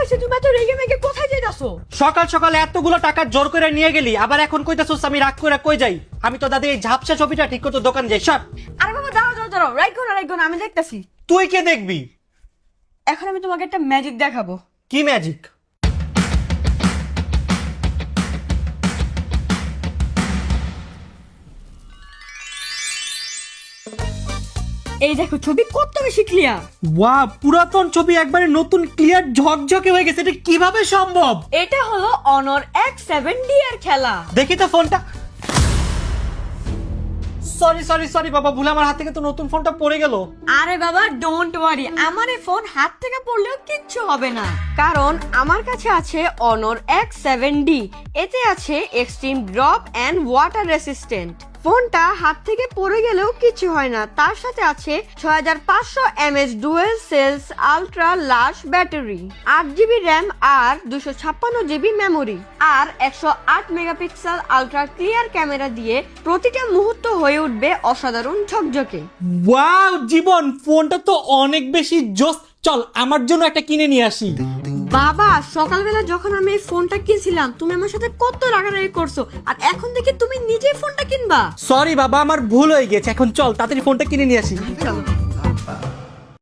হইছে তুমি এত রেগে মেগে কোথায় যাইতাছো? সকাল সকাল এতগুলো টাকা জোর করে নিয়ে গেলি, আবার এখন কইতাছস আমি রাগ করে কই যাই? আমি তো দাদি এই ঝাপসা ছবিটা ঠিক করতে দোকান যাই। সব আরে বাবা দাঁড়াও দাঁড়াও দাঁড়াও, রাইখো না, আমি দেখতাছি। তুই কে দেখবি? এখন আমি তোমাকে একটা ম্যাজিক দেখাবো। কি ম্যাজিক? এই দেখো ছবি কত বেশি ক্লিয়ার। ওয়াও, পুরাতন ছবি একবারে নতুন ক্লিয়ার ঝকঝকে হয়ে গেছে। এটা কিভাবে সম্ভব? এটা হলো Honor X7D এর খেলা। দেখি তো ফোনটা। সরি সরি সরি বাবা, ভুলে আমার হাত থেকে তো নতুন ফোনটা পড়ে গেল। আরে বাবা ডোন্ট ওয়ারি, আমার এই ফোন হাত থেকে পড়লেও কিচ্ছু হবে না, কারণ আমার কাছে আছে Honor X7D। এতে আছে extreme drop and water resistant. ফোনটা হাত থেকে পড়ে গেলেও কিছু হয় না। তার সাথে আছে 6500 mAh dual cells ultra large battery, 8GB RAM আর 256GB মেমোরি, আর 108 মেগাপিক্সেল আলট্রা ক্লিয়ার ক্যামেরা দিয়ে প্রতিটা মুহূর্ত হয়ে উঠবে অসাধারণ ঝকঝকে। ওয়াও জীবন, ফোনটা তো অনেক বেশি জোস। চল আমার জন্য একটা কিনে নিয়ে আসি। বাবা সকালবেলা যখন আমি এই ফোনটা কিনছিলাম তুমি আমার সাথে কত রাগারাগি করছো, আর এখন দেখি তুমি নিজেই ফোনটা কিনবা। সরি বাবা, আমার ভুল হয়ে গেছে। এখন চল তাড়াতাড়ি ফোনটা কিনে নিয়ে আসি। চলো।